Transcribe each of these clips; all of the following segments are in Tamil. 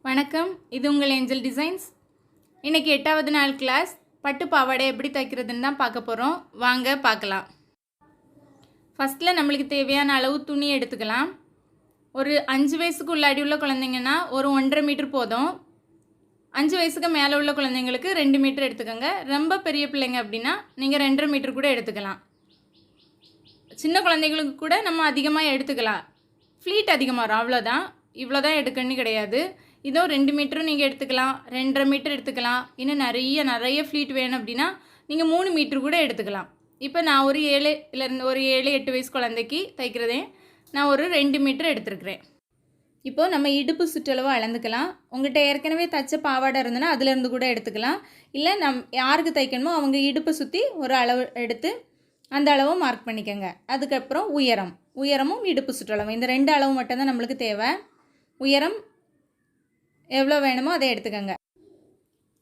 வணக்கம், இது உங்கள் ஏஞ்சல் டிசைன்ஸ். இன்றைக்கி 8வது நாள் கிளாஸ். பட்டு பாவாடை எப்படி தைக்கிறதுன்னு தான் பார்க்க போகிறோம். வாங்க பார்க்கலாம். ஃபஸ்ட்டில் நம்மளுக்கு தேவையான அளவு துணி எடுத்துக்கலாம். ஒரு 5 வயசுக்கு உள்ளாடி உள்ள குழந்தைங்கன்னா ஒரு 1.5 மீட்டர் போதும். 5 வயசுக்கு மேலே உள்ள குழந்தைங்களுக்கு 2 மீட்டர் எடுத்துக்கோங்க. ரொம்ப பெரிய பிள்ளைங்க அப்படின்னா நீங்கள் 2.5 மீட்டர் கூட எடுத்துக்கலாம். சின்ன குழந்தைங்களுக்கு கூட நம்ம அதிகமாக எடுத்துக்கலாம். ஃப்ளீட் அதிகமாக வரும், அவ்வளோதான். இவ்வளோ தான் எடுக்கணும்னு கிடையாது. இதோ 2 மீட்டரும் நீங்கள் எடுத்துக்கலாம், 2.5 மீட்டர் எடுத்துக்கலாம். இன்னும் நிறைய ஃப்ளீட் வேணும் அப்படின்னா நீங்கள் 3 மீட்டர் கூட எடுத்துக்கலாம். இப்போ நான் ஒரு 7-8 வயசு குழந்தைக்கு தைக்கிறதே நான் ஒரு 2 மீட்டர் எடுத்துருக்கிறேன். இப்போது நம்ம இடுப்பு சுற்றளவு அளந்துக்கலாம். உங்கள்கிட்ட ஏற்கனவே தைச்ச பாவாடை இருந்ததுன்னா அதுலேருந்து கூட எடுத்துக்கலாம். இல்லை யாருக்கு தைக்கணுமோ அவங்க இடுப்பை சுற்றி ஒரு அளவு எடுத்து அந்த அளவை மார்க் பண்ணிக்கோங்க. அதுக்கப்புறம் உயரமும் இடுப்பு சுற்றளவும், இந்த 2 அளவு மட்டும்தான் நம்மளுக்கு தேவை. உயரம் எவ்வளோ வேணுமோ அதை எடுத்துக்கோங்க.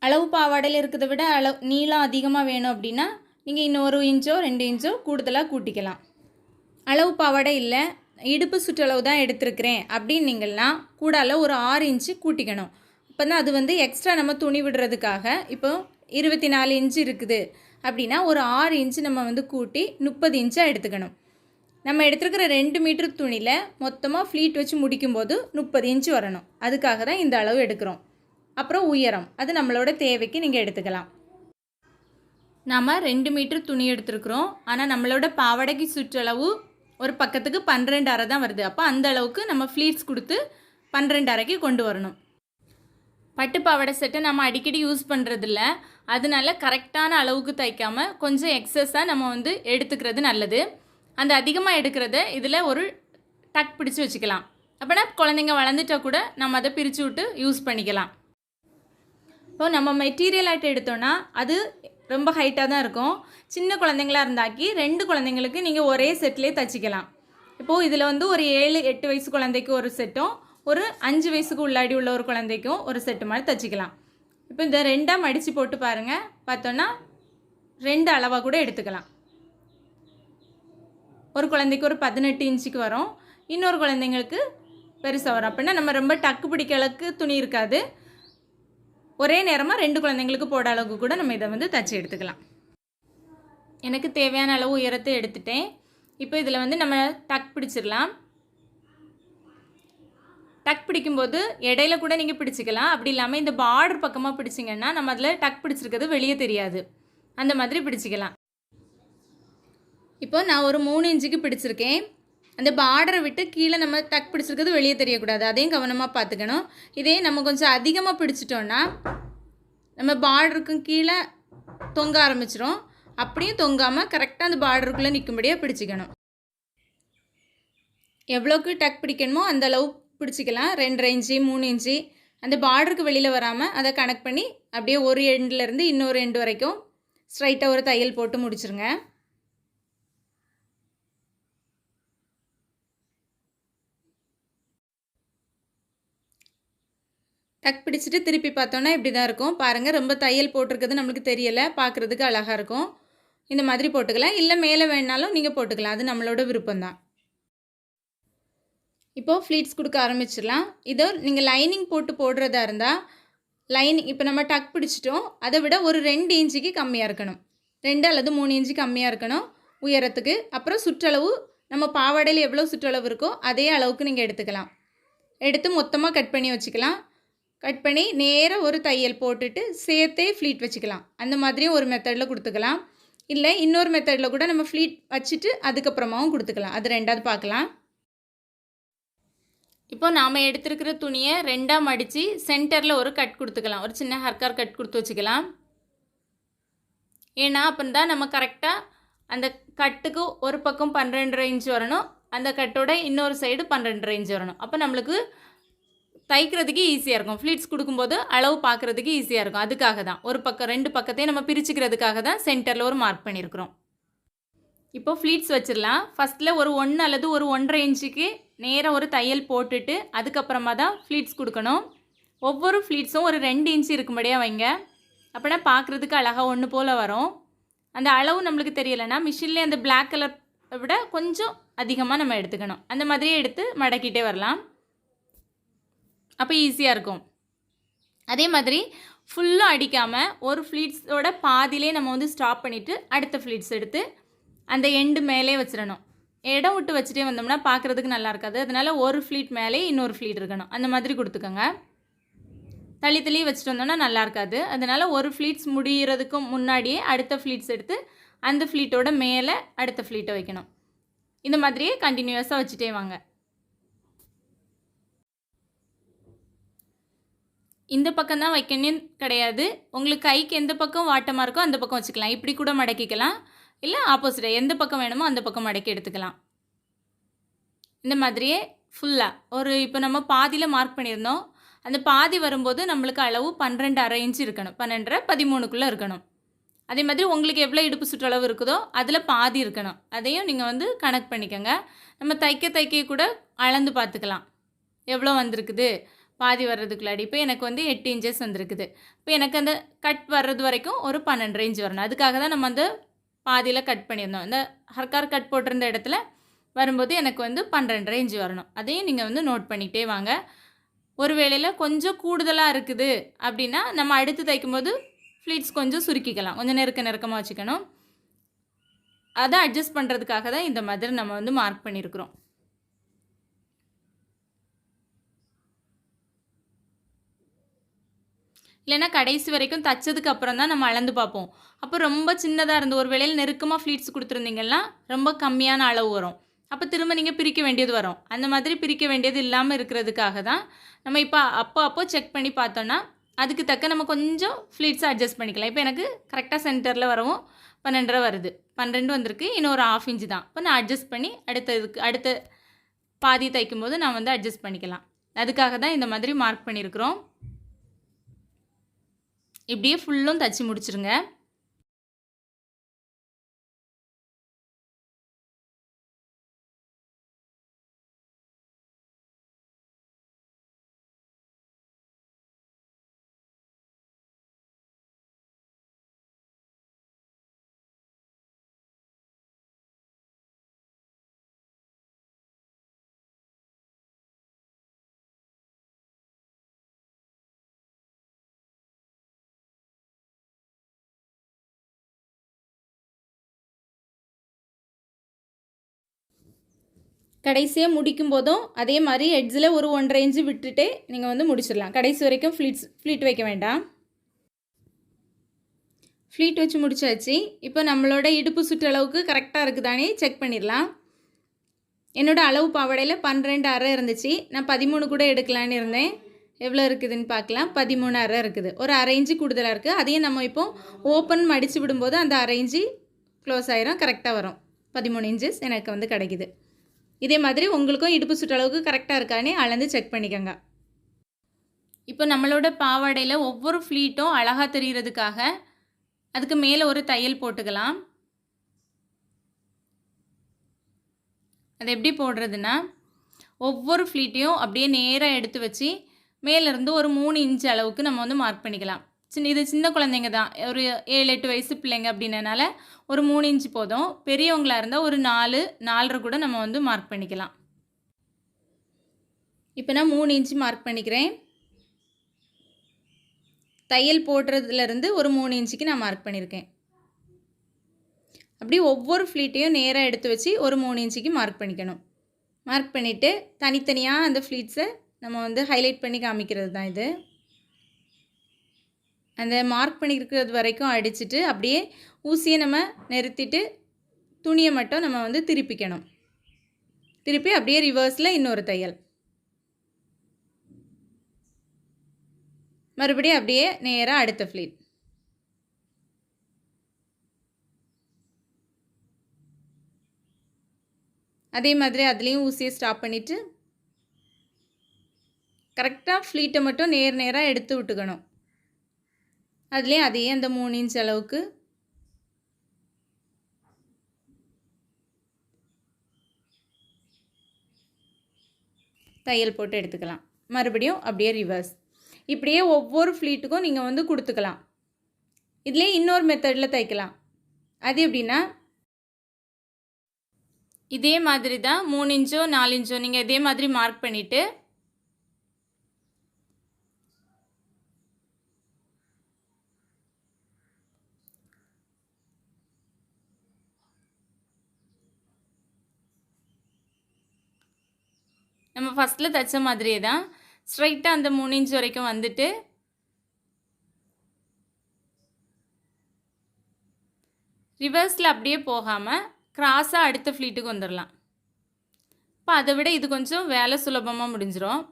அளவு பாவாடையில் இருக்கிறத விட நீளம் அதிகமாக வேணும் அப்படின்னா நீங்கள் இன்னும் 1 இன்ச்சோ 2 இன்ச்சோ கூடுதலாக கூட்டிக்கலாம். அளவு பாவாடை இல்லை, இடுப்பு சுற்றளவு தான் எடுத்துருக்கிறேன் அப்படின்னீங்கன்னா கூடால ஒரு 6 இன்ச்சு கூட்டிக்கணும். அப்போ தான் அது எக்ஸ்ட்ரா நம்ம துணி விடுறதுக்காக. இப்போ 24 இன்ச்சு இருக்குது அப்படின்னா ஒரு 6 இன்ச்சு நம்ம கூட்டி 30 இன்ச்சாக எடுத்துக்கணும். நம்ம எடுத்துருக்கிற 2 மீட்டர் துணியில் மொத்தமாக ஃப்ளீட் வச்சு முடிக்கும்போது 30 இன்ச்சு வரணும். அதுக்காக தான் இந்த அளவு எடுக்கிறோம். அப்புறம் உயரம், அது நம்மளோட தேவைக்கு நீங்கள் எடுத்துக்கலாம். நாம் 2 மீட்டர் துணி எடுத்துருக்குறோம். ஆனால் நம்மளோட பாவாடைக்கு சுற்றளவு ஒரு பக்கத்துக்கு 12.5 தான் வருது. அப்போ அந்த அளவுக்கு நம்ம ஃப்ளீட்ஸ் கொடுத்து 12.5க்கு கொண்டு வரணும். பட்டு பாவாடை செட்டை நம்ம அடிக்கடி யூஸ் பண்ணுறதில்ல, அதனால கரெக்டான அளவுக்கு தைக்காமல் கொஞ்சம் எக்ஸஸாக நம்ம எடுத்துக்கிறது நல்லது. அந்த அதிகமாக எடுக்கிறத இதில் ஒரு டக் பிடிச்சி வச்சுக்கலாம். அப்போனா குழந்தைங்க வளர்ந்துட்டா கூட நம்ம அதை பிரித்து விட்டு யூஸ் பண்ணிக்கலாம். இப்போ நம்ம மெட்டீரியல் ஆகிட்டு எடுத்தோன்னா அது ரொம்ப ஹைட்டாக தான் இருக்கும். சின்ன குழந்தைங்களாக இருந்தாக்கி 2 குழந்தைங்களுக்கு நீங்கள் ஒரே செட்லேயே தைச்சிக்கலாம். இப்போது இதில் ஒரு 7-8 வயசு குழந்தைக்கு ஒரு செட்டும், ஒரு 5 வயசுக்கு உள்ளாடி உள்ள ஒரு குழந்தைக்கும் ஒரு செட்டு மாதிரி தைச்சிக்கலாம். இப்போ இந்த 2ஆக மடித்து போட்டு பாருங்கள். பார்த்தோன்னா 2 அளவாக கூட எடுத்துக்கலாம். ஒரு குழந்தைக்கு ஒரு 18 இன்ச்சுக்கு வரும், இன்னொரு குழந்தைங்களுக்கு பெருசாக வரும். அப்படின்னா நம்ம ரொம்ப டக்கு பிடிக்க அளவுக்கு துணி இருக்காது. ஒரே நேரமாக 2 குழந்தைங்களுக்கு போட அளவுக்கு கூட நம்ம இதை தைச்சி எடுத்துக்கலாம். எனக்கு தேவையான அளவு உயரத்தை எடுத்துட்டேன். இப்போ இதில் நம்ம டக் பிடிச்சிடலாம். டக் பிடிக்கும்போது இடையில கூட நீங்கள் பிடிச்சிக்கலாம். அப்படி இல்லாமல் இந்த பார்டர் பக்கமாக பிடிச்சிங்கன்னா நம்ம அதில் டக் பிடிச்சிருக்கிறது வெளியே தெரியாது. அந்த மாதிரி பிடிச்சிக்கலாம். இப்போ நான் ஒரு 3 இன்ச்சுக்கு பிடிச்சிருக்கேன். அந்த பார்டரை விட்டு கீழே நம்ம டக் பிடிச்சிருக்கிறது வெளியே தெரியக்கூடாது, அதையும் கவனமாக பார்த்துக்கணும். இதே நம்ம கொஞ்சம் அதிகமாக பிடிச்சிட்டோன்னா நம்ம பார்டருக்கும் கீழே தொங்க ஆரம்பிச்சிடும். அப்படியும் தொங்காமல் கரெக்டாக அந்த பார்டருக்குள்ளே நிற்கும்படியாக பிடிச்சிக்கணும். எவ்வளோக்கு டக் பிடிக்கணுமோ அந்த அளவு பிடிச்சிக்கலாம். 2.5 இன்ச்சு 3 இன்ச்சு அந்த பார்டருக்கு வெளியில் வராமல் அதை கனெக்ட் பண்ணி அப்படியே ஒரு எண்ட்லேருந்து இன்னொரு எண்டு வரைக்கும் ஸ்ட்ரைட்டாக ஒரு தையல் போட்டு முடிச்சிருங்க. டக் பிடிச்சிட்டு திருப்பி பார்த்தோன்னா இப்படி தான் இருக்கும். பாருங்கள், ரொம்ப தையல் போட்டிருக்கிறது நம்மளுக்கு தெரியலை, பார்க்குறதுக்கு அழகாக இருக்கும். இந்த மாதிரி போட்டுக்கலாம். இல்லை மேலே வேணாலும் நீங்கள் போட்டுக்கலாம், அது நம்மளோட விருப்பம்தான். இப்போது ஃப்ளீட்ஸ் கொடுக்க ஆரம்பிச்சிடலாம். இதோ நீங்கள் லைனிங் போட்டு போடுறதா இருந்தால் லைனிங் இப்போ நம்ம டக் பிடிச்சிட்டோம், அதை விட ஒரு 2 இன்ச்சுக்கு கம்மியாக இருக்கணும். 2 அல்லது 3 இன்ச்சு கம்மியாக இருக்கணும் உயரத்துக்கு. அப்புறம் சுற்றளவு நம்ம பாவாடையில் எவ்வளோ சுற்றளவு இருக்கோ அதே அளவுக்கு நீங்கள் எடுத்துக்கலாம். எடுத்து மொத்தமாக கட் பண்ணி வச்சுக்கலாம். கட் பண்ணி நேராக ஒரு தையல் போட்டுட்டு சேர்த்தே ஃப்ளீட் வச்சுக்கலாம். அந்த மாதிரியும் ஒரு மெத்தடில் கொடுத்துக்கலாம். இல்லை இன்னொரு மெத்தடில் கூட நம்ம ஃப்ளீட் வச்சுட்டு அதுக்கப்புறமாவும் கொடுத்துக்கலாம். அது 2வது பார்க்கலாம். இப்போ நாம் எடுத்துருக்கிற துணியை 2ஆக மடித்து சென்டரில் ஒரு கட் கொடுத்துக்கலாம். ஒரு சின்ன ஹர்கார் கட் கொடுத்து வச்சுக்கலாம். ஏன்னா அப்போ தான் நம்ம கரெக்டாக அந்த கட்டுக்கு ஒரு பக்கம் 12.5 இன்ச்சு வரணும், அந்த கட்டோட இன்னொரு சைடு 12.5 இன்ச்சு வரணும். அப்போ நம்மளுக்கு தைக்கிறதுக்கு ஈஸியாக இருக்கும். ஃப்ளீட்ஸ் கொடுக்கும்போது அளவு பார்க்குறதுக்கு ஈஸியாக இருக்கும். அதுக்காக தான் ஒரு பக்கம் 2 பக்கத்தையும் நம்ம பிரிச்சுக்கிறதுக்காக தான் சென்டரில் ஒரு மார்க் பண்ணியிருக்கிறோம். இப்போது ஃப்ளீட்ஸ் வச்சிடலாம். ஃபஸ்ட்டில் ஒரு 1 அல்லது ஒரு 1.5 இன்ச்சுக்கு நேராக ஒரு தையல் போட்டுட்டு அதுக்கப்புறமா தான் ஃப்ளீட்ஸ் கொடுக்கணும். ஒவ்வொரு ஃப்ளீட்ஸும் ஒரு 2 இன்ச்சு இருக்கும்படியாக வைங்க. அப்படின்னா பார்க்குறதுக்கு அழகாக ஒன்று போல் வரும். அந்த அளவு நம்மளுக்கு தெரியலைன்னா மிஷின்லேயே அந்த பிளாக் கலர் விட கொஞ்சம் அதிகமாக நம்ம எடுத்துக்கணும். அந்த மாதிரியே எடுத்து மடக்கிட்டே வரலாம். அப்போ ஈஸியாக இருக்கும். அதே மாதிரி ஃபுல்லாக அடிக்காமல் ஒரு ஃப்ளீட்ஸோட பாதியிலே நம்ம வந்து ஸ்டாப் பண்ணிவிட்டு அடுத்த ஃப்ளீட்ஸ் எடுத்து அந்த எண்டு மேலே வச்சிடணும். இடம் விட்டு வச்சுட்டே வந்தோம்னா பார்க்குறதுக்கு நல்லா இருக்காது. அதனால் ஒரு ஃப்ளீட் மேலே இன்னொரு ஃப்ளீட் இருக்கணும். அந்த மாதிரி கொடுத்துக்கோங்க. தள்ளி தள்ளி வச்சுட்டு வந்தோம்னா நல்லா இருக்காது. அதனால் ஒரு ஃப்ளீட்ஸ் முடிகிறதுக்கும் முன்னாடியே அடுத்த ஃப்ளீட்ஸ் எடுத்து அந்த ஃப்ளீட்டோட மேலே அடுத்த ஃப்ளீட்டை வைக்கணும். இந்த மாதிரியே கண்டினியூஸாக வச்சுட்டே வாங்க. இந்த பக்கம் தான் வைக்கணும் கிடையாது. உங்களுக்கு கைக்கு எந்த பக்கம் வாட்டமாக இருக்கோ அந்த பக்கம் வச்சுக்கலாம். இப்படி கூட மடக்கிக்கலாம். இல்லை ஆப்போசிட்டாக எந்த பக்கம் வேணுமோ அந்த பக்கம் மடக்கி எடுத்துக்கலாம். இந்த மாதிரியே ஃபுல்லாக இப்போ நம்ம பாதியில் மார்க் பண்ணியிருந்தோம். அந்த பாதி வரும்போது நம்மளுக்கு அளவு 12.5 இன்ச் இருக்கணும். 12.5 13க்குள்ளே இருக்கணும். அதே மாதிரி உங்களுக்கு எவ்வளோ இடுப்பு சுற்றளவு இருக்குதோ அதில் பாதி இருக்கணும். அதையும் நீங்கள் வந்து கணக்கு பண்ணிக்கோங்க. நம்ம தைக்க கூட அளந்து பார்த்துக்கலாம். எவ்வளோ வந்திருக்குது பாதி வர்றதுக்குள்ளாடி. இப்போ எனக்கு வந்து 8 இன்ச்சஸ் வந்திருக்குது. இப்போ எனக்கு அந்த கட் வர்றது வரைக்கும் ஒரு 12.5 இன்ச் வரணும். அதுக்காக தான் நம்ம அந்த பாதியில் கட் பண்ணியிருந்தோம். இந்த ஹர்கார் கட் போட்டிருந்த இடத்துல வரும்போது எனக்கு வந்து 12.5 இன்ச் வரணும். அதையும் நீங்கள் வந்து நோட் பண்ணிகிட்டே வாங்க. ஒரு வேளையில் கொஞ்சம் கூடுதலாக இருக்குது அப்படின்னா நம்ம அடுத்து தைக்கும்போது ஃப்ளீட்ஸ் கொஞ்சம் சுருக்கிக்கலாம். கொஞ்சம் நெருக்கமாக வச்சுக்கணும். அதை அட்ஜஸ்ட் பண்ணுறதுக்காக தான் இந்த மாதிரி நம்ம வந்து மார்க் பண்ணியிருக்கிறோம். இல்லைன்னா கடைசி வரைக்கும் தைச்சதுக்கு அப்புறம் தான் நம்ம அளந்து பார்ப்போம். அப்போ ரொம்ப சின்னதாக இருந்து ஒரு வேளையில் நெருக்கமாக ஃப்ளீட்ஸ் கொடுத்துருந்தீங்கன்னா ரொம்ப கம்மியான அளவு வரும். அப்போ திரும்ப நீங்கள் பிரிக்க வேண்டியது வரும். அந்த மாதிரி பிரிக்க வேண்டியது இல்லாமல் இருக்கிறதுக்காக தான் நம்ம இப்போ அப்போ செக் பண்ணி பார்த்தோன்னா அதுக்கு தக்க நம்ம கொஞ்சம் ஃப்ளீட்ஸை அட்ஜஸ்ட் பண்ணிக்கலாம். இப்போ எனக்கு கரெக்டாக சென்டரில் வரவும் 12.5 வருது. 12 வந்திருக்கு. இன்னும் ஒரு 1/2 இன்ச்சு தான். இப்போ நான் அட்ஜஸ்ட் பண்ணி அடுத்த பாதி தைக்கும்போது நான் வந்து அட்ஜஸ்ட் பண்ணிக்கலாம். அதுக்காக தான் இந்த மாதிரி மார்க் பண்ணியிருக்கிறோம். இப்படியே ஃபுல்லும் தைச்சி முடிச்சிருங்க. கடைசியாக முடிக்கும் போதும் அதே மாதிரி எட்ஜில் ஒரு 1.5 இன்ச்சு விட்டுட்டு நீங்கள் வந்து முடிச்சிடலாம். கடைசி வரைக்கும் ஃப்ளீட் வைக்க வேண்டாம். ஃப்ளீட் வச்சு முடிச்சாச்சு. இப்போ நம்மளோட இடுப்பு சுற்றளவுக்கு கரெக்டாக இருக்குதானே செக் பண்ணிடலாம். என்னோடய அளவு பாவாடையில் 12.5 இருந்துச்சு. நான் 13 கூட எடுக்கலான்னு இருந்தேன். எவ்வளோ இருக்குதுன்னு பார்க்கலாம். 13.5 இருக்குது. ஒரு 1/2 இன்ச்சு கூடுதலாக இருக்குது. அதையும் நம்ம இப்போ ஓப்பன் மடித்து விடும்போது அந்த 1/2 இன்ச்சு க்ளோஸ் ஆயிரும். கரெக்டாக வரும். 13 இன்ச்சஸ் எனக்கு வந்து கிடைக்குது. இதே மாதிரி உங்களுக்கும் இடுப்பு சுற்றளவுக்கு கரெக்டாக இருக்கானே அளந்து செக் பண்ணிக்கோங்க. இப்போ நம்மளோட பாவாடையில் ஒவ்வொரு ஃப்ளீட்டும் அழகாக தெரிகிறதுக்காக அதுக்கு மேலே ஒரு தையல் போட்டுக்கலாம். அது எப்படி போடுறதுன்னா ஒவ்வொரு ஃப்ளீட்டையும் அப்படியே நேராக எடுத்து வச்சு மேலேருந்து ஒரு 3 இன்ச் அளவுக்கு நம்ம வந்து மார்க் பண்ணிக்கலாம். இது சின்ன குழந்தைங்க தான், ஒரு 7-8 வயசு பிள்ளைங்க அப்படின்றனால ஒரு 3 இன்ச்சு போதும். பெரியவங்களாக இருந்தால் ஒரு 4-4.5 கூட நம்ம வந்து மார்க் பண்ணிக்கலாம். இப்போ நான் 3 இன்ச்சு மார்க் பண்ணிக்கிறேன். தையல் போடுறதுலேருந்து ஒரு 3 இன்ச்சுக்கு நான் மார்க் பண்ணியிருக்கேன். அப்படி ஒவ்வொரு ஃப்ளீட்டையும் நேராக எடுத்து வச்சு ஒரு 3 இன்ச்சுக்கு மார்க் பண்ணிக்கணும். மார்க் பண்ணிவிட்டு தனித்தனியாக அந்த ஃப்ளீட்ஸை நம்ம வந்து ஹைலைட் பண்ணி காமிக்கிறது தான் இது. அந்த மார்க் பண்ணியிருக்கிறது வரைக்கும் அடிச்சுட்டு அப்படியே ஊசியை நம்ம நிறுத்திட்டு துணியை மட்டும் நம்ம வந்து திருப்பிக்கணும். திருப்பி அப்படியே ரிவர்ஸில் இன்னொரு தையல். மறுபடியும் அப்படியே நேராக அடுத்த ஃப்ளீட். அதே மாதிரி அதுலேயும் ஊசியை ஸ்டாப் பண்ணிவிட்டு கரெக்டாக ஃப்ளீட்டை மட்டும் நேராக எடுத்து விட்டுக்கணும். அதுலேயும் அதையே அந்த 3 இன்ச் அளவுக்கு தையல் போட்டு எடுத்துக்கலாம். மறுபடியும் அப்படியே ரிவர்ஸ். இப்படியே ஒவ்வொரு ஃப்ளீட்டுக்கும் நீங்கள் வந்து கொடுத்துக்கலாம். இதிலே இன்னொரு மெத்தடில் தைக்கலாம். அது எப்படின்னா இதே மாதிரி தான் 3 இன்ச்சோ 4 இன்ச்சோ நீங்கள் இதே மாதிரி மார்க் பண்ணிவிட்டு நம்ம ஃபஸ்ட்டில் தைச்ச மாதிரியே தான் ஸ்ட்ரைட்டாக அந்த 3 இன்ச் வரைக்கும் வந்துட்டு ரிவர்ஸில் அப்படியே போகாமல் கிராஸாக அடுத்த ஃப்ளீட்டுக்கு வந்துடலாம். இப்போ அதை விட இது கொஞ்சம் வேலை சுலபமாக முடிஞ்சிடும்.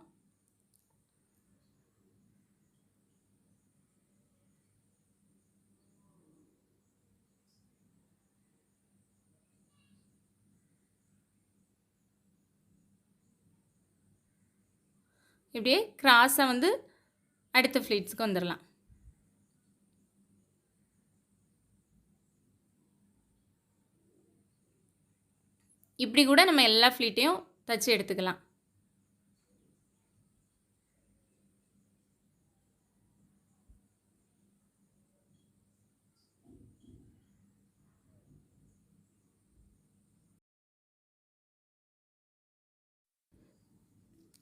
இப்படியே கிராஸாக வந்து அடுத்த ஃப்ளீட்ஸ்க்கு வந்துடலாம். இப்படி கூட நம்ம எல்லா ஃப்ளீட்டையும் தச்சு எடுத்துக்கலாம்.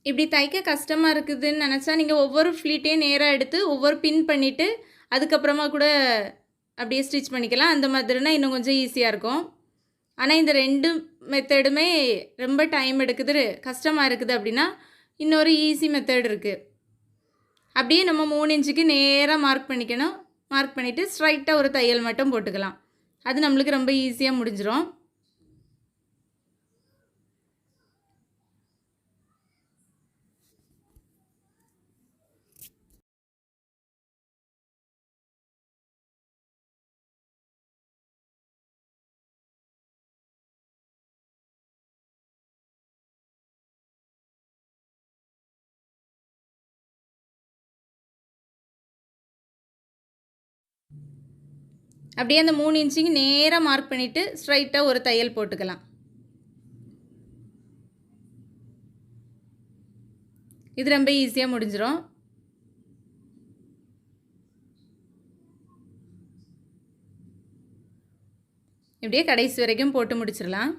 இப்படி தைக்க கஷ்டமாக இருக்குதுன்னு நினச்சா நீங்கள் ஒவ்வொரு ஃப்ளீட்டையும் நேராக எடுத்து ஒவ்வொரு பின் பண்ணிவிட்டு அதுக்கப்புறமா கூட அப்படியே ஸ்டிச் பண்ணிக்கலாம். அந்த மாதிரினா இன்னும் கொஞ்சம் ஈஸியாக இருக்கும். ஆனால் இந்த 2 மெத்தடுமே ரொம்ப டைம் எடுக்குது, கஷ்டமாக இருக்குது அப்படின்னா இன்னொரு ஈஸி மெத்தட் இருக்குது. அப்படியே நம்ம 3 இன்ச்சுக்கு நேராக மார்க் பண்ணிக்கணும். மார்க் பண்ணிவிட்டு ஸ்ட்ரைட்டாக ஒரு தையல் மட்டும் போட்டுக்கலாம். அது நம்மளுக்கு ரொம்ப ஈஸியாக முடிஞ்சிடும். அப்படியே அந்த 3 இன்ச்சுக்கு நேராக மார்க் பண்ணிவிட்டு ஸ்ட்ரைட்டாக ஒரு தையல் போட்டுக்கலாம். இது ரொம்ப ஈஸியாக முடிஞ்சிடும். இப்படியே கடைசி வரைக்கும் போட்டு முடிச்சிடலாம்.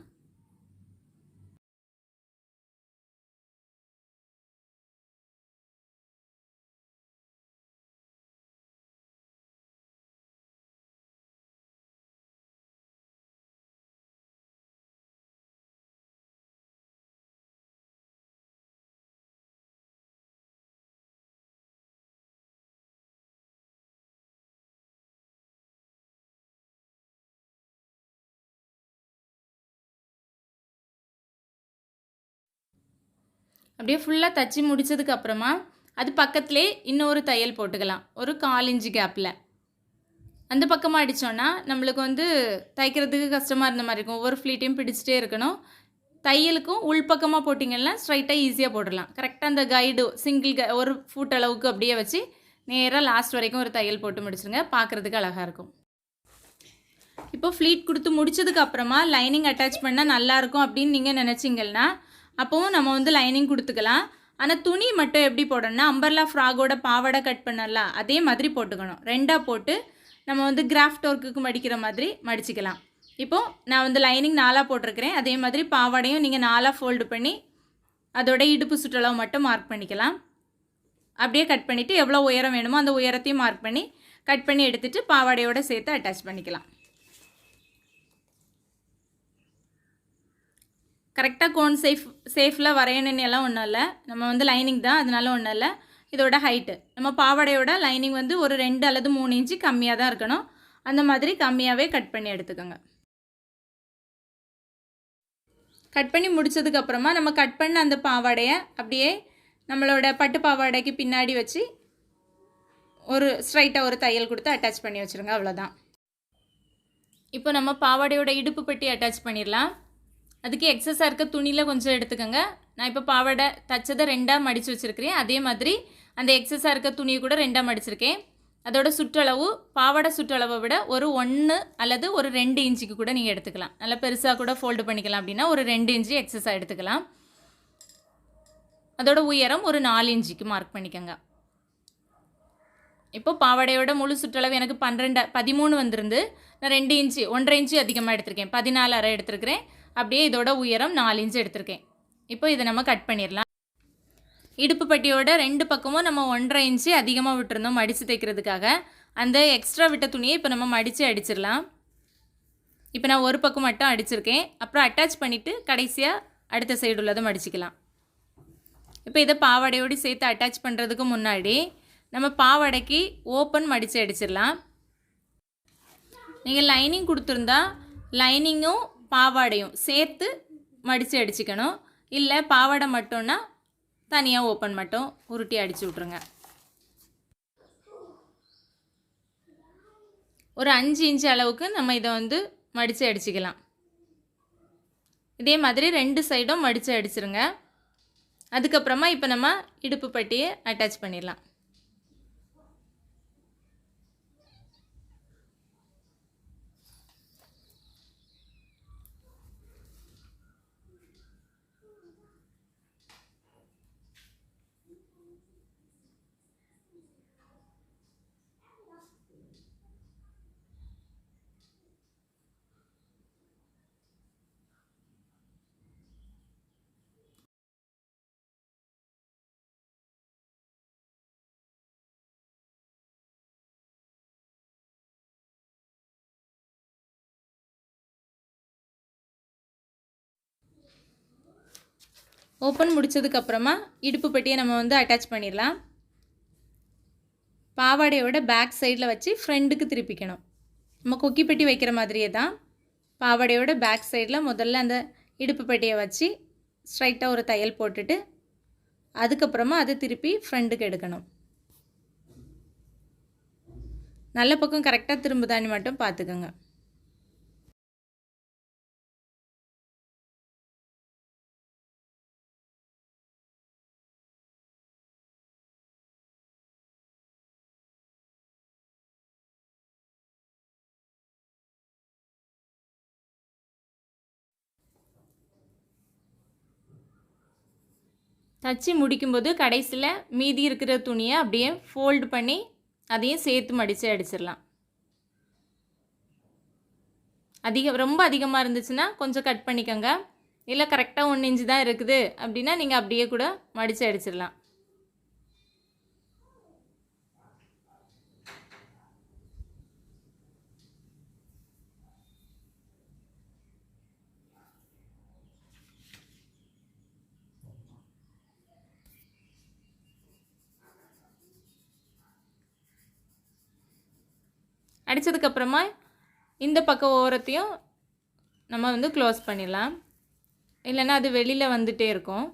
அப்படியே ஃபுல்லாக தச்சு முடித்ததுக்கப்புறமா அது பக்கத்துலேயே இன்னொரு தையல் போட்டுக்கலாம். ஒரு 1/4 இன்ச்சு கேப்பில் அந்த பக்கமாக அடித்தோன்னா நம்மளுக்கு வந்து தைக்கிறதுக்கு கஷ்டமாக இருந்த மாதிரி இருக்கும். ஒவ்வொரு ஃப்ளீட்டையும் பிடிச்சிட்டே இருக்கணும். தையலுக்கும் உள்பக்கமாக போட்டிங்கன்னா ஸ்ட்ரைட்டாக ஈஸியாக போட்டுடலாம். கரெக்டாக அந்த கைடு ஒரு ஃபுட் அளவுக்கு அப்படியே வச்சு நேராக லாஸ்ட் வரைக்கும் ஒரு தையல் போட்டு முடிச்சுருங்க. பார்க்குறதுக்கு அழகாக இருக்கும். இப்போ ஃப்ளீட் கொடுத்து முடிச்சதுக்கப்புறமா லைனிங் அட்டாச் பண்ணால் நல்லாயிருக்கும் அப்படின்னு நீங்கள் நினச்சிங்கன்னா அப்போவும் நம்ம வந்து லைனிங் கொடுத்துக்கலாம். ஆனால் துணி மட்டும் எப்படி போடணும்னா அம்பர்லா ஃப்ராகோட பாவாடை கட் பண்ணலாம் அதே மாதிரி போட்டுக்கணும். 2ஆக போட்டு நம்ம வந்து கிராஃப்ட் ஒர்க்குக்கு மடிக்கிற மாதிரி மடிச்சிக்கலாம். இப்போது நான் வந்து லைனிங் 4ஆக போட்டிருக்கிறேன். அதே மாதிரி பாவாடையும் நீங்கள் 4ஆக ஃபோல்டு பண்ணி அதோட இடுப்பு சுற்றளவு மட்டும் மார்க் பண்ணிக்கலாம். அப்படியே கட் பண்ணிவிட்டு எவ்வளோ உயரம் வேணுமோ அந்த உயரத்தையும் மார்க் பண்ணி கட் பண்ணி எடுத்துகிட்டு பாவாடையோடு சேர்த்து அட்டாச் பண்ணிக்கலாம். கரெக்டாக கோன் சேஃபில் வரையணுன்னு எல்லாம் ஒன்றும் இல்லை. நம்ம வந்து லைனிங் தான், அதனால ஒன்றும் இல்லை. இதோட ஹைட்டு நம்ம பாவாடையோட லைனிங் வந்து ஒரு 2 அல்லது 3 இன்ச்சு கம்மியாக தான் இருக்கணும். அந்த மாதிரி கம்மியாகவே கட் பண்ணி எடுத்துக்கோங்க. கட் பண்ணி முடித்ததுக்கப்புறமா நம்ம கட் பண்ண அந்த பாவாடையை அப்படியே நம்மளோட பட்டு பாவாடைக்கு பின்னாடி வச்சு ஒரு ஸ்ட்ரைட்டாக ஒரு தையல் கொடுத்து அட்டாச் பண்ணி வச்சுருங்க. அவ்வளோதான். இப்போ நம்ம பாவாடையோட இடுப்பு பட்டி அட்டாச் பண்ணிடலாம். அதுக்கு எக்ஸஸாக இருக்க துணியில் கொஞ்சம் எடுத்துக்கோங்க. நான் இப்போ பாவாடை தைச்சதை 2ஆக மடித்து வச்சுருக்கிறேன். அதே மாதிரி அந்த எக்ஸஸாக இருக்க துணியை கூட 2ஆக மடிச்சிருக்கேன். அதோட சுற்றளவு பாவாடை சுற்றளவை விட ஒரு 1 அல்லது ஒரு 2 இன்ச்சுக்கு கூட நீங்கள் எடுத்துக்கலாம். நல்லா பெருசாக கூட ஃபோல்டு பண்ணிக்கலாம். அப்படின்னா ஒரு 2 இன்ச்சு எக்ஸஸாக எடுத்துக்கலாம். அதோட உயரம் ஒரு 4 இன்ச்சுக்கு மார்க் பண்ணிக்கோங்க. இப்போ பாவாடையோட முழு சுற்றளவு எனக்கு 13 வந்திருந்து. நான் 2 இன்ச்சு 1.5 இன்ச்சு அதிகமாக எடுத்திருக்கேன். 14.5 எடுத்திருக்கிறேன். அப்படியே இதோட உயரம் 4 இன்ச்சு எடுத்திருக்கேன். இப்போ இதை நம்ம கட் பண்ணிடலாம். இடுப்பு பட்டியோட 2 பக்கமும் நம்ம 1.5 இன்ச்சு அதிகமாக விட்டுருந்தோம் மடித்து தைக்கிறதுக்காக. அந்த எக்ஸ்ட்ரா விட்ட துணியை இப்போ நம்ம மடித்து அடிச்சிடலாம். இப்போ நான் ஒரு பக்கம் மட்டும் அடிச்சிருக்கேன். அப்புறம் அட்டாச் பண்ணிவிட்டு கடைசியாக அடுத்த சைடு உள்ளதை மடிச்சிக்கலாம். இப்போ இதை பாவாடையோடு சேர்த்து அட்டாச் பண்ணுறதுக்கு முன்னாடி நம்ம பாவாடைக்கு ஓப்பன் மடித்து அடிச்சிடலாம். நீங்கள் லைனிங் கொடுத்துருந்தா லைனிங்கும் பாவாடையும் சேர்த்து மடித்து அடிச்சுக்கணும். இல்லை பாவாடை மட்டும்னா தனியாக ஓப்பன் மட்டும் உருட்டி அடித்து விட்ருங்க. ஒரு 5 இன்ச் அளவுக்கு நம்ம இதை வந்து மடித்து அடிச்சுக்கலாம். இதே மாதிரி 2 சைடும் மடித்து அடிச்சிருங்க. அதுக்கப்புறமா இப்போ நம்ம இடுப்பு பட்டியை அட்டாச் பண்ணிடலாம். ஓப்பன் முடித்ததுக்கப்புறமா இடுப்பு பட்டியை நம்ம வந்து அட்டாச் பண்ணிடலாம். பாவாடையோட பேக் சைடில் வச்சு ஃப்ரண்ட்டுக்கு திருப்பிக்கணும். நம்ம கொக்கி பெட்டி வைக்கிற மாதிரியே தான் பாவாடையோட பேக் சைடில் முதல்ல அந்த இடுப்பு பட்டியை வச்சு ஸ்ட்ரைட்டாக ஒரு தையல் போட்டுட்டு அதுக்கப்புறமா அதை திருப்பி ஃப்ரண்ட்டுக்கு எடுக்கணும். நல்ல பக்கம் கரெக்டாக திரும்புதான்னு மட்டும் பார்த்துக்கோங்க. தச்சு முடிக்கும்போது கடைசியில் மீதி இருக்கிற துணியை அப்படியே ஃபோல்டு பண்ணி அதையும் சேர்த்து மடித்து அடிச்சிடலாம். ரொம்ப அதிகமாக இருந்துச்சுன்னா கொஞ்சம் கட் பண்ணிக்கோங்க. இல்லை கரெக்டாக 1 இன்ச்சு தான் இருக்குது அப்படின்னா நீங்கள் அப்படியே கூட மடித்து அடிச்சிடலாம். அடித்ததுக்கப்புறமா இந்த பக்கம் ஓரத்தையும் நம்ம வந்து க்ளோஸ் பண்ணிடலாம். இல்லைன்னா அது வெளியில் வந்துகிட்டே இருக்கும்.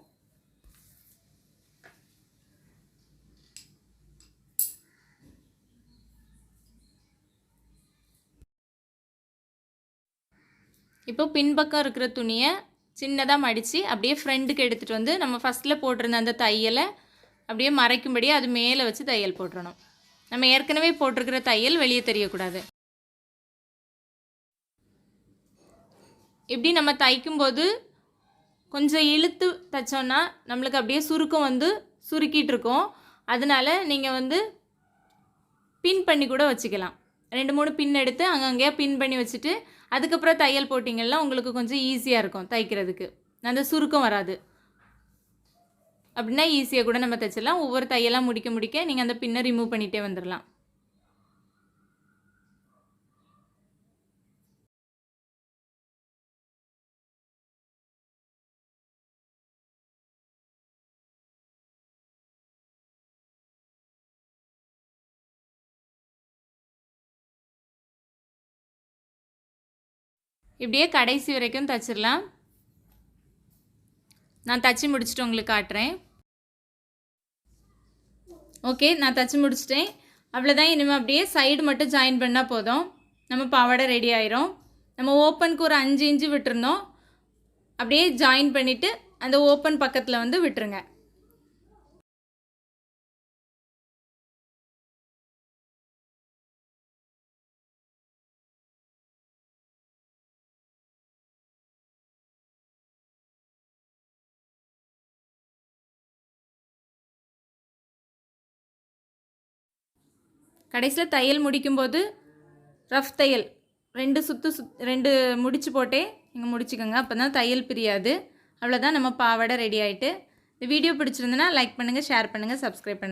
இப்போ பின்பக்கம் இருக்கிற துணியை சின்னதாக மடித்து அப்படியே ஃப்ரண்ட்டுக்கு எடுத்துகிட்டு வந்து நம்ம ஃபஸ்ட்டில் போட்டிருந்த அந்த தையலை அப்படியே மறைக்கும்படியே அது மேலே வச்சு தையல் போட்டுறணும். நம்ம ஏற்கனவே போட்டிருக்கிற தையல் வெளியே தெரியக்கூடாது. இப்படி நம்ம தைக்கும்போது கொஞ்சம் இழுத்து தைச்சோன்னா நம்மளுக்கு அப்படியே சுருக்கம் வந்து சுருக்கிட்டு இருக்கோம். அதனால் நீங்கள் வந்து பின் பண்ணி கூட வச்சுக்கலாம். 2-3 பின் எடுத்து அங்கங்கேயா பின் பண்ணி வச்சுட்டு அதுக்கப்புறம் தையல் போட்டிங்கன்னா உங்களுக்கு கொஞ்சம் ஈஸியாக இருக்கும் தைக்கிறதுக்கு. அந்த சுருக்கம் வராது. அப்படின்னா ஈஸியாக கூட நம்ம தைச்சிடலாம். ஒவ்வொரு தையெல்லாம் முடிக்க நீங்கள் அந்த பின்னை ரிமூவ் பண்ணிகிட்டே வந்துடலாம். இப்படியே கடைசி வரைக்கும் தைச்சிடலாம். நான் தைச்சி முடிச்சுட்டு உங்களுக்கு காட்டுறேன். ஓகே, நான் தைச்சி முடிச்சிட்டேன். அவ்வளோதான். இனிமேல் அப்படியே சைடு மட்டும் ஜாயின் பண்ணால் போதும், நம்ம பாவாடை ரெடி ஆயிரும். நம்ம ஓப்பனுக்கு ஒரு 5 இன்ச்சு விட்டுருந்தோம். அப்படியே ஜாயின் பண்ணிவிட்டு அந்த ஓப்பன் பக்கத்தில் வந்து விட்டுருங்க. கடைசியில் தையல் முடிக்கும்போது ரஃப் தையல் 2 முடிச்சு போட்டே நீங்கள் முடிச்சுக்கோங்க. அப்போ தான் தையல் பிரியாது. அவ்வளோதான், நம்ம பாவாடை ரெடி ஆகிட்டு. இந்த வீடியோ பிடிச்சிருந்துன்னா லைக் பண்ணுங்கள், ஷேர் பண்ணுங்கள், சப்ஸ்கிரைப் பண்ணுங்கள்.